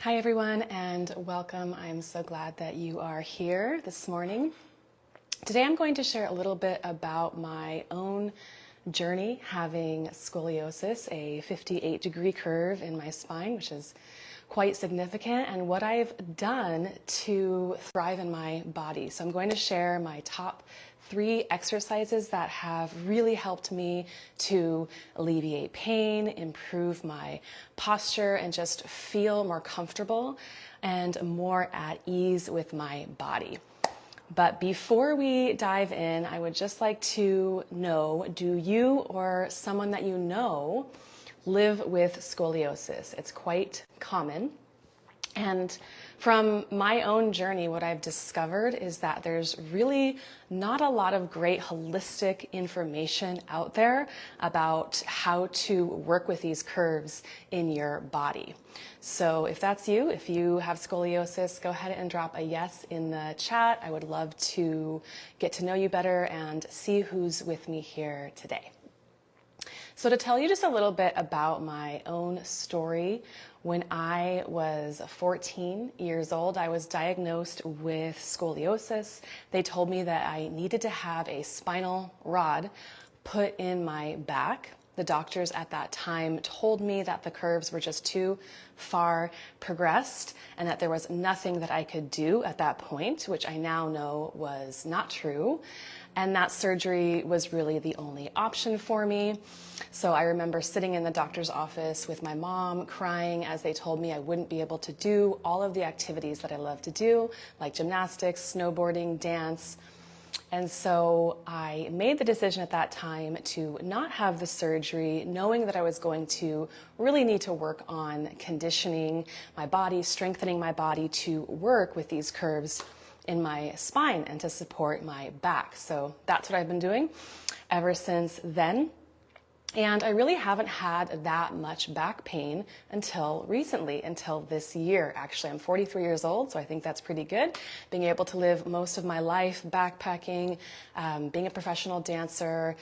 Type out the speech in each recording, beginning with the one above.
Hi everyone and welcome. I'm so glad that you are here this morning. Today I'm going to share a little bit about my own journey having scoliosis, a 58-degree curve in my spine, which is quite significant, and what I've done to thrive in my body. So I'm going to share my top 3 exercises that have really helped me to alleviate pain, improve my posture, and just feel more comfortable and more at ease with my body. But before we dive in, I would just like to know, do you or someone that you know live with scoliosis? It's quite common. And from my own journey, what I've discovered is that there's really not a lot of great holistic information out there about how to work with these curves in your body. So if that's you, if you have scoliosis, go ahead and drop a yes in the chat. I would love to get to know you better and see who's with me here today. So to tell you just a little bit about my own story, when I was 14 years old, I was diagnosed with scoliosis. They told me that I needed to have a spinal rod put in my back. The doctors at that time told me that the curves were just too far progressed and that there was nothing that I could do at that point, which I now know was not true. And that surgery was really the only option for me. So I remember sitting in the doctor's office with my mom crying as they told me I wouldn't be able to do all of the activities that I love to do, like gymnastics, snowboarding, dance. And so I made the decision at that time to not have the surgery, knowing that I was going to really need to work on conditioning my body, strengthening my body to work with these curves in my spine and to support my back. So that's what I've been doing ever since then. And I really haven't had that much back pain until recently, until this year. Actually, I'm 43 years old, so I think that's pretty good. Being able to live most of my life backpacking, being a professional dancer,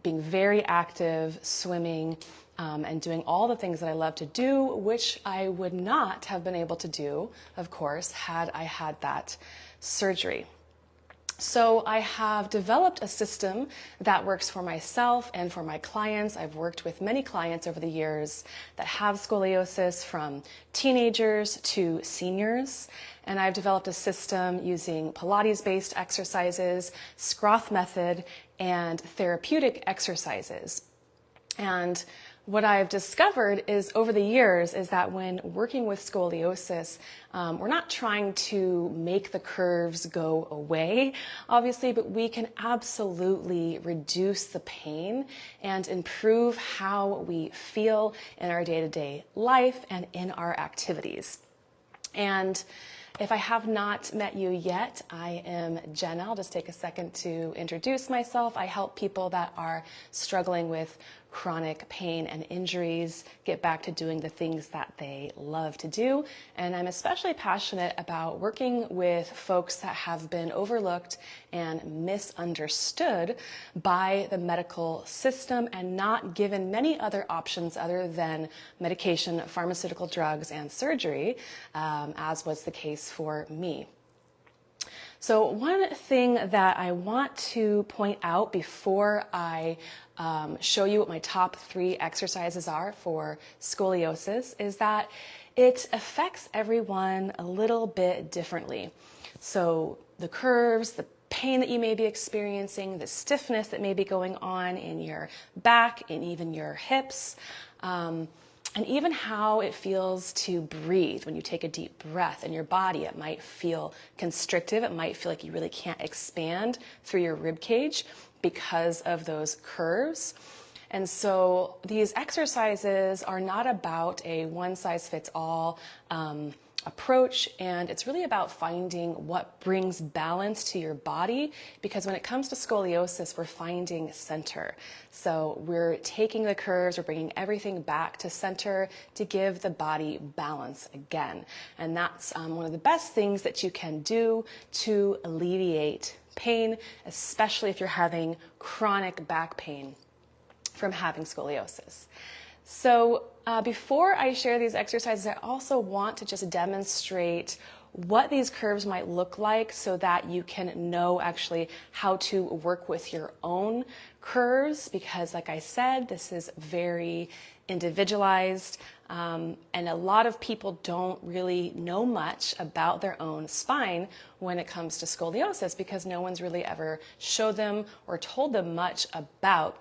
being very active, swimming, and doing all the things that I love to do, which I would not have been able to do, of course, had I had that surgery. So I have developed a system that works for myself and for my clients. I've worked with many clients over the years that have scoliosis, from teenagers to seniors. And I've developed a system using Pilates-based exercises, Scroth method, and therapeutic exercises. And what I've discovered is over the years is that when working with scoliosis, we're not trying to make the curves go away, obviously, but we can absolutely reduce the pain and improve how we feel in our day-to-day life and in our activities. And if I have not met you yet, I am Jenna. I'll just take a second to introduce myself. I help people that are struggling with chronic pain and injuries get back to doing the things that they love to do. And I'm especially passionate about working with folks that have been overlooked and misunderstood by the medical system and not given many other options other than medication, pharmaceutical drugs, and surgery, as was the case for me. So one thing that I want to point out before I show you what my top 3 exercises are for scoliosis is that it affects everyone a little bit differently. So the curves, the pain that you may be experiencing, the stiffness that may be going on in your back and even your hips, and even how it feels to breathe when you take a deep breath in your body. It might feel constrictive. It might feel like you really can't expand through your rib cage because of those curves. And so these exercises are not about a one-size-fits-all approach, and it's really about finding what brings balance to your body, because when it comes to scoliosis, we're finding center. So we're taking the curves, we're bringing everything back to center to give the body balance again. And that's one of the best things that you can do to alleviate pain, especially if you're having chronic back pain from having scoliosis. So before I share these exercises, I also want to just demonstrate what these curves might look like so that you can know actually how to work with your own curves, because like I said, this is very individualized, and a lot of people don't really know much about their own spine when it comes to scoliosis, because no one's really ever showed them or told them much about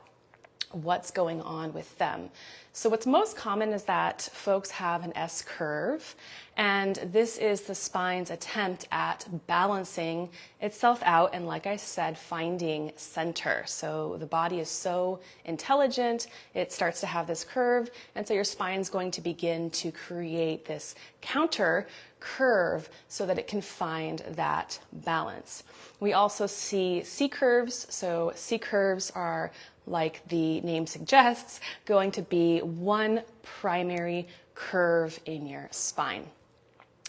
what's going on with them. So what's most common is that folks have an S curve, and this is the spine's attempt at balancing itself out and, like I said, finding center. So the body is so intelligent, it starts to have this curve, and so your spine's going to begin to create this counter curve so that it can find that balance. We also see C curves. So C curves are, like the name suggests, going to be one primary curve in your spine.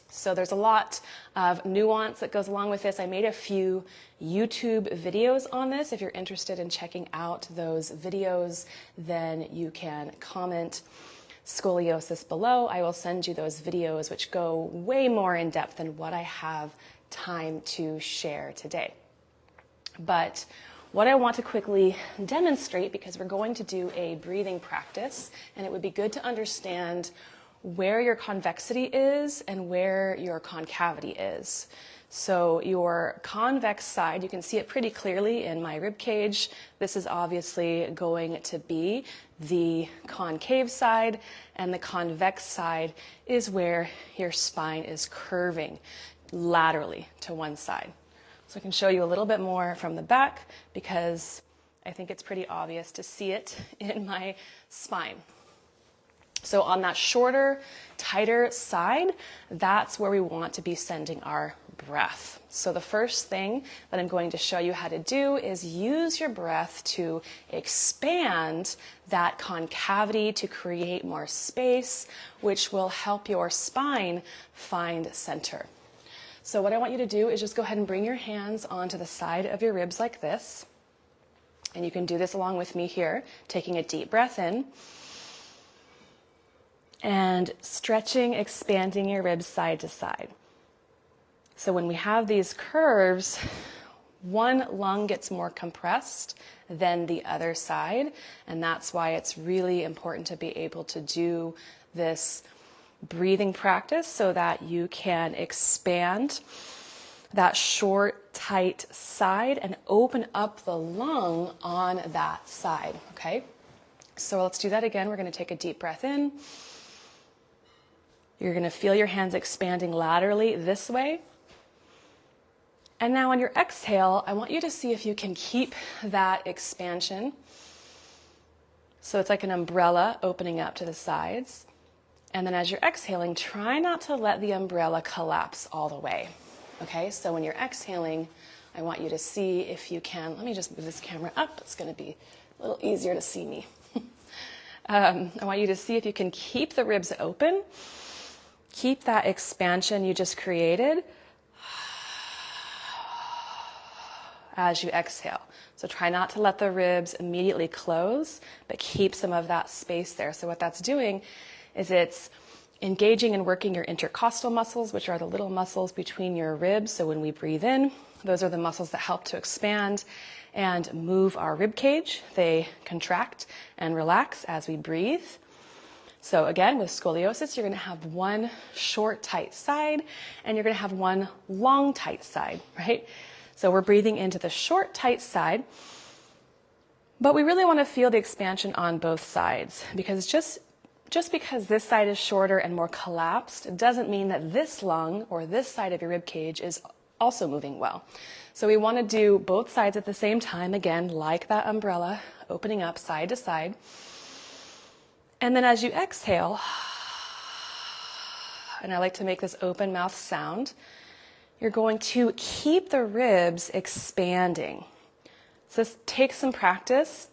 So there's a lot of nuance that goes along with this. I made a few YouTube videos on this. If you're interested in checking out those videos, then you can comment scoliosis below. I will send you those videos, which go way more in depth than what I have time to share today. But what I want to quickly demonstrate, because we're going to do a breathing practice, and it would be good to understand where your convexity is and where your concavity is. So your convex side, you can see it pretty clearly in my rib cage. This is obviously going to be the concave side, and the convex side is where your spine is curving laterally to one side. So I can show you a little bit more from the back, because I think it's pretty obvious to see it in my spine. So on that shorter, tighter side, that's where we want to be sending our breath. So the first thing that I'm going to show you how to do is use your breath to expand that concavity to create more space, which will help your spine find center. So what I want you to do is just go ahead and bring your hands onto the side of your ribs like this. And you can do this along with me here, taking a deep breath in and stretching, expanding your ribs side to side. So when we have these curves, one lung gets more compressed than the other side, and that's why it's really important to be able to do this breathing practice so that you can expand that short, tight side and open up the lung on that side, okay? So let's do that again. We're going to take a deep breath in. You're going to feel your hands expanding laterally this way. And now on your exhale, I want you to see if you can keep that expansion. So it's like an umbrella opening up to the sides. And then as you're exhaling, try not to let the umbrella collapse all the way. Okay, so when you're exhaling, I want you to see if you can, let me just move this camera up. It's going to be a little easier to see me. I want you to see if you can keep the ribs open. Keep that expansion you just created as you exhale. So try not to let the ribs immediately close, but keep some of that space there. So what that's doing is it's engaging and working your intercostal muscles, which are the little muscles between your ribs. So when we breathe in, those are the muscles that help to expand and move our rib cage. They contract and relax as we breathe. So again, with scoliosis, you're going to have one short, tight side, and you're going to have one long, tight side, right? So we're breathing into the short, tight side, but we really want to feel the expansion on both sides, because just because this side is shorter and more collapsed doesn't mean that this lung or this side of your rib cage is also moving well. So we want to do both sides at the same time, again, like that umbrella, opening up side to side. And then as you exhale, and I like to make this open mouth sound, you're going to keep the ribs expanding. So this takes some practice.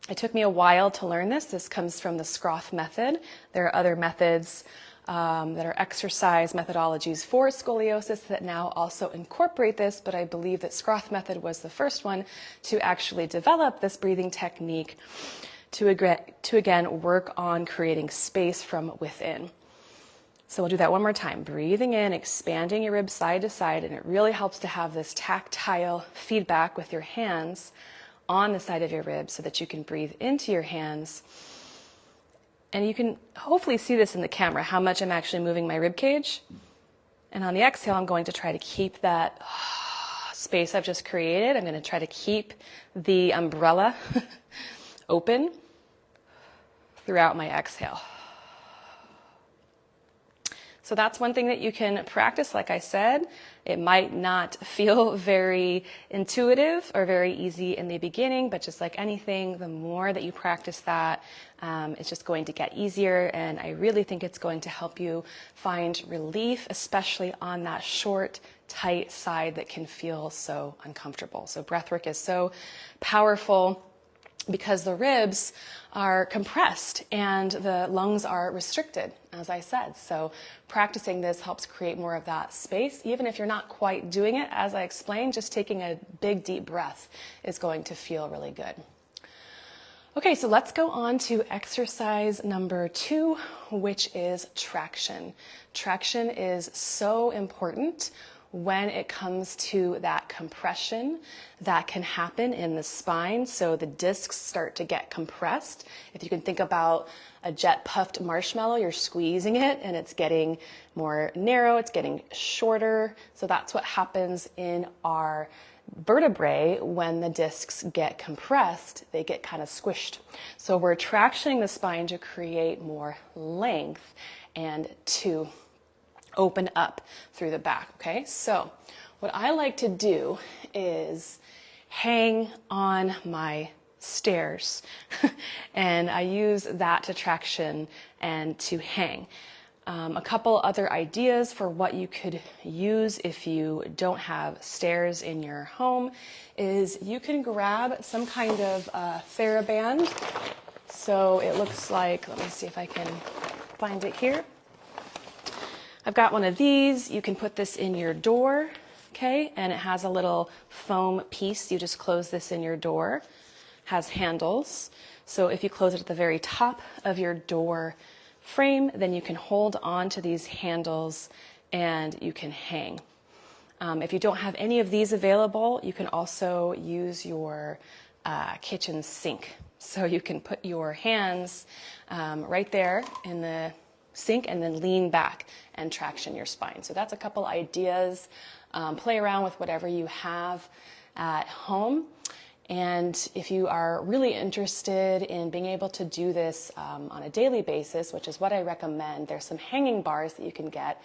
It took me a while to learn this. This comes from the Scroth method. There are other methods that are exercise methodologies for scoliosis that now also incorporate this, but I believe that Scroth method was the first one to actually develop this breathing technique to again work on creating space from within. So we'll do that one more time. Breathing in, expanding your ribs side to side, and it really helps to have this tactile feedback with your hands on the side of your ribs so that you can breathe into your hands. And you can hopefully see this in the camera, how much I'm actually moving my rib cage. And on the exhale, I'm going to try to keep that space I've just created. I'm going to try to keep the umbrella open throughout my exhale. So that's one thing that you can practice. Like I said, it might not feel very intuitive or very easy in the beginning, but just like anything, the more that you practice that, it's just going to get easier. And I really think it's going to help you find relief, especially on that short, tight side that can feel so uncomfortable. So breathwork is so powerful because the ribs are compressed and the lungs are restricted, as I said. So practicing this helps create more of that space. Even if you're not quite doing it, as I explained, just taking a big deep breath is going to feel really good. Okay, so let's go on to exercise number 2, which is traction. Traction is so important when it comes to that compression that can happen in the spine. So the discs start to get compressed. If you can think about a jet puffed marshmallow, you're squeezing it and it's getting more narrow, it's getting shorter. So that's what happens in our vertebrae when the discs get compressed, they get kind of squished. So we're tractioning the spine to create more length and to open up through the back, okay? So what I like to do is hang on my stairs and I use that to traction and to hang. A couple other ideas for what you could use if you don't have stairs in your home is you can grab some kind of TheraBand. So it looks like, let me see if I can find it here. I've got one of these. You can put this in your door, okay? And it has a little foam piece. You just close this in your door. It has handles. So if you close it at the very top of your door frame, then you can hold on to these handles and you can hang. If you don't have any of these available, you can also use your kitchen sink. So you can put your hands right there in the sink and then lean back and traction your spine. So that's a couple ideas. Play around with whatever you have at home. And if you are really interested in being able to do this on a daily basis, which is what I recommend, there's some hanging bars that you can get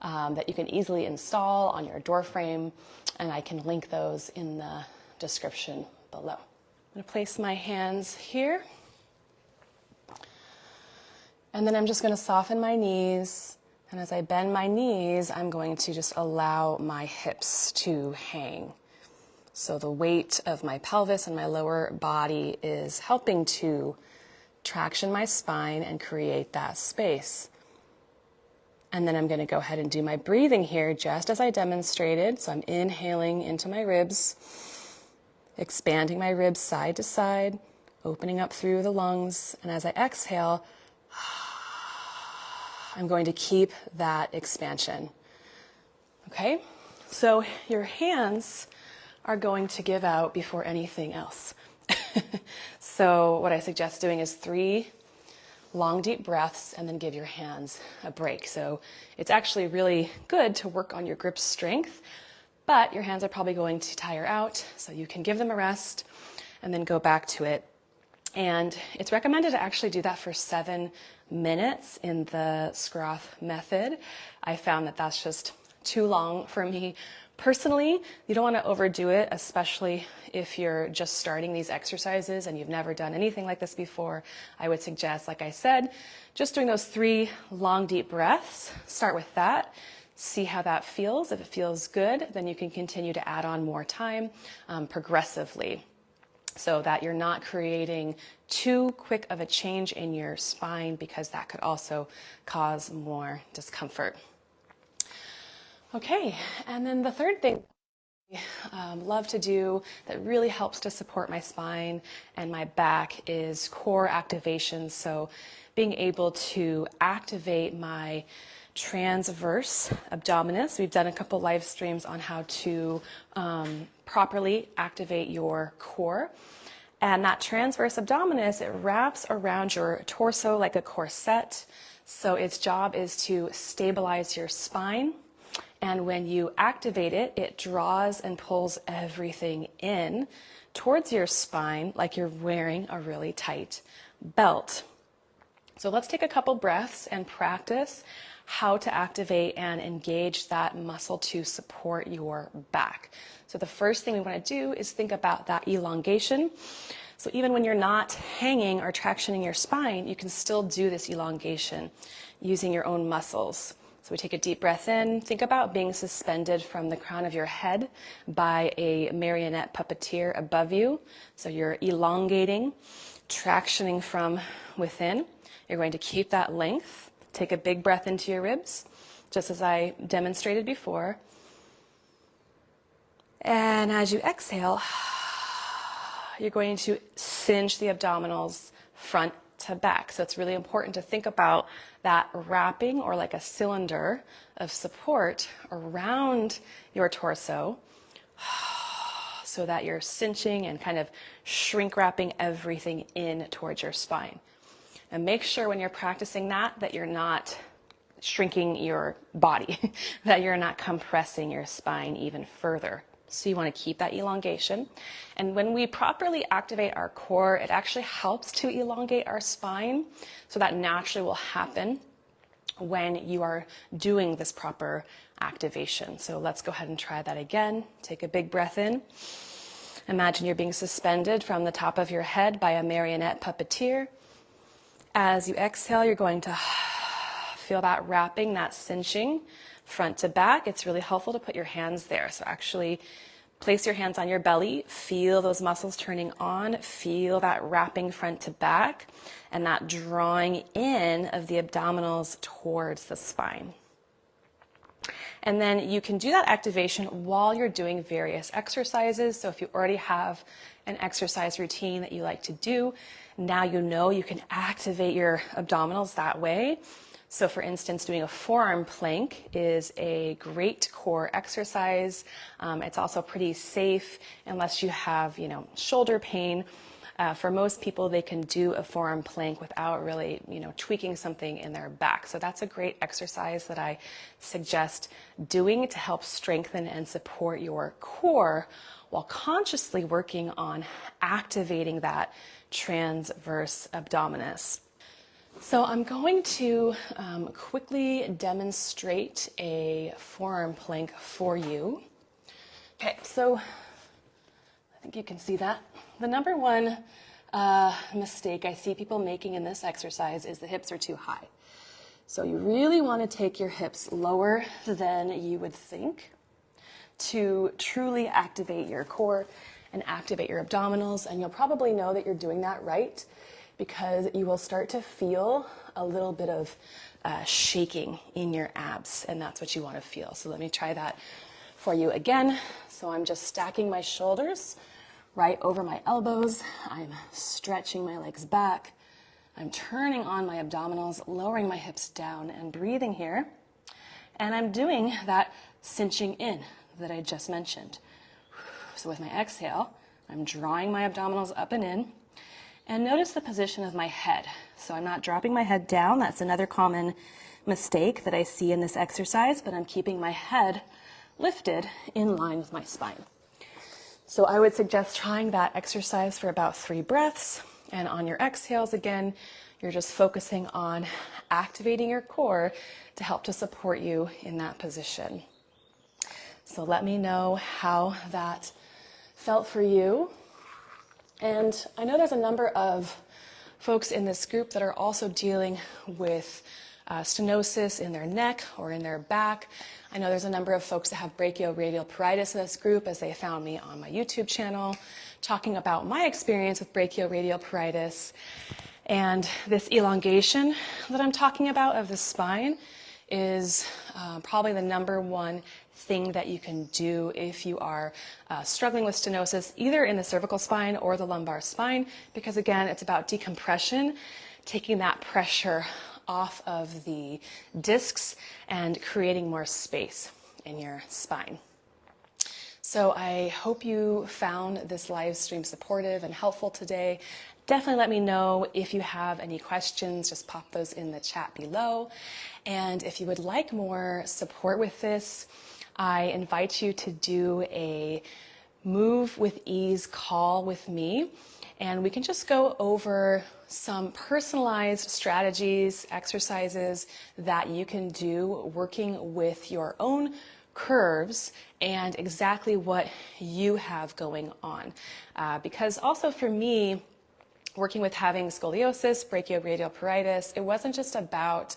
that you can easily install on your door frame, and I can link those in the description below. I'm going to place my hands here. And then I'm just going to soften my knees. And as I bend my knees, I'm going to just allow my hips to hang. So the weight of my pelvis and my lower body is helping to traction my spine and create that space. And then I'm going to go ahead and do my breathing here just as I demonstrated. So I'm inhaling into my ribs, expanding my ribs side to side, opening up through the lungs. And as I exhale, I'm going to keep that expansion. Okay? So your hands are going to give out before anything else. So what I suggest doing is 3 long, deep breaths and then give your hands a break. So it's actually really good to work on your grip strength, but your hands are probably going to tire out, so you can give them a rest and then go back to it. And it's recommended to actually do that for 7 minutes in the Scroth method. I found that that's just too long for me personally. You don't want to overdo it, especially if you're just starting these exercises and you've never done anything like this before. I would suggest, like I said, just doing those 3 long, deep breaths. Start with that. See how that feels. If it feels good, then you can continue to add on more time progressively, so that you're not creating too quick of a change in your spine, because that could also cause more discomfort. Okay, and then the third thing Love to do that really helps to support my spine and my back is core activation. So being able to activate my transverse abdominis. We've done a couple live streams on how to properly activate your core. And that transverse abdominis, it wraps around your torso like a corset. So its job is to stabilize your spine. And when you activate it, it draws and pulls everything in towards your spine like you're wearing a really tight belt. So let's take a couple breaths and practice how to activate and engage that muscle to support your back. So the first thing we want to do is think about that elongation. So even when you're not hanging or tractioning your spine, you can still do this elongation using your own muscles. So we take a deep breath in. Think about being suspended from the crown of your head by a marionette puppeteer above you. So you're elongating, tractioning from within. You're going to keep that length. Take a big breath into your ribs, just as I demonstrated before. And as you exhale, you're going to cinch the abdominals front to back. So it's really important to think about that wrapping or like a cylinder of support around your torso so that you're cinching and kind of shrink wrapping everything in towards your spine. And make sure when you're practicing that you're not shrinking your body, that you're not compressing your spine even further. So you want to keep that elongation. And when we properly activate our core, it actually helps to elongate our spine. So that naturally will happen when you are doing this proper activation. So let's go ahead and try that again. Take a big breath in. Imagine you're being suspended from the top of your head by a marionette puppeteer. As you exhale, you're going to feel that wrapping, that cinching front to back. It's really helpful to put your hands there. So actually place your hands on your belly, feel those muscles turning on, feel that wrapping front to back, and that drawing in of the abdominals towards the spine. And then you can do that activation while you're doing various exercises. So if you already have an exercise routine that you like to do, now you know you can activate your abdominals that way. So for instance, doing a forearm plank is a great core exercise. It's also pretty safe unless you have, shoulder pain. For most people, they can do a forearm plank without really, tweaking something in their back. So that's a great exercise that I suggest doing to help strengthen and support your core while consciously working on activating that transverse abdominis. So I'm going to quickly demonstrate a forearm plank for you. Okay, so I think you can see that. The number one mistake I see people making in this exercise is the hips are too high. So you really want to take your hips lower than you would think to truly activate your core and activate your abdominals. And you'll probably know that you're doing that right, because you will start to feel a little bit of shaking in your abs, and that's what you want to feel. So let me try that for you again. So I'm just stacking my shoulders right over my elbows. I'm stretching my legs back. I'm turning on my abdominals, lowering my hips down and breathing here. And I'm doing that cinching in that I just mentioned. So with my exhale, I'm drawing my abdominals up and in. And notice the position of my head. So I'm not dropping my head down. That's another common mistake that I see in this exercise, but I'm keeping my head lifted in line with my spine. So I would suggest trying that exercise for about 3 breaths. And on your exhales, again, you're just focusing on activating your core to help to support you in that position. So let me know how that felt for you. And I know there's a number of folks in this group that are also dealing with stenosis in their neck or in their back. I know there's a number of folks that have brachioradial pruritus in this group, as they found me on my YouTube channel, talking about my experience with brachioradial pruritus. And this elongation that I'm talking about of the spine is probably the number one thing that you can do if you are struggling with stenosis, either in the cervical spine or the lumbar spine, because again, it's about decompression, taking that pressure off of the discs and creating more space in your spine. So I hope you found this live stream supportive and helpful today. Definitely let me know if you have any questions, just pop those in the chat below. And if you would like more support with this, I invite you to do a Move with Ease call with me, and we can just go over some personalized strategies, exercises that you can do working with your own curves and exactly what you have going on. Because also for me, working with having scoliosis, brachioradial pruritus, it wasn't just about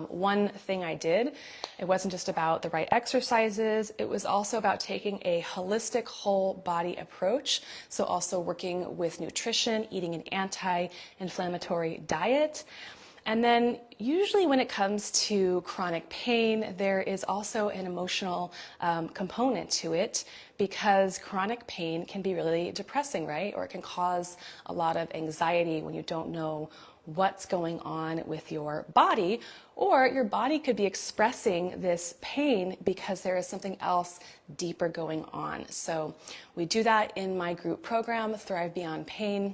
one thing I did. It wasn't just about the right exercises. It was also about taking a holistic whole body approach. So also working with nutrition, eating an anti-inflammatory diet. And then usually when it comes to chronic pain, there is also an emotional component to it, because chronic pain can be really depressing, right? Or it can cause a lot of anxiety when you don't know what's going on with your body, or your body could be expressing this pain because there is something else deeper going on. So we do that in my group program, Thrive Beyond Pain.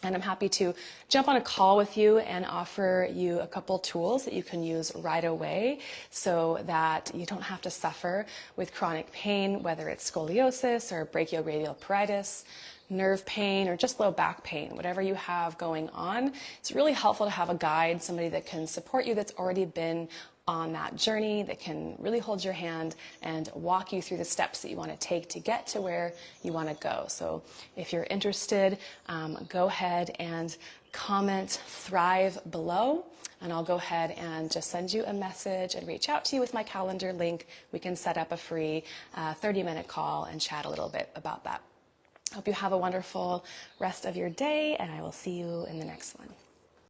And I'm happy to jump on a call with you and offer you a couple tools that you can use right away so that you don't have to suffer with chronic pain, whether it's scoliosis or brachioradial pruritus, nerve pain, or just low back pain, whatever you have going on. It's really helpful to have a guide, somebody that can support you that's already been on that journey, that can really hold your hand and walk you through the steps that you want to take to get to where you want to go. So if you're interested, go ahead and comment Thrive below, and I'll go ahead and just send you a message and reach out to you with my calendar link. We can set up a free 30-minute call and chat a little bit about that. Hope you have a wonderful rest of your day, and I will see you in the next one.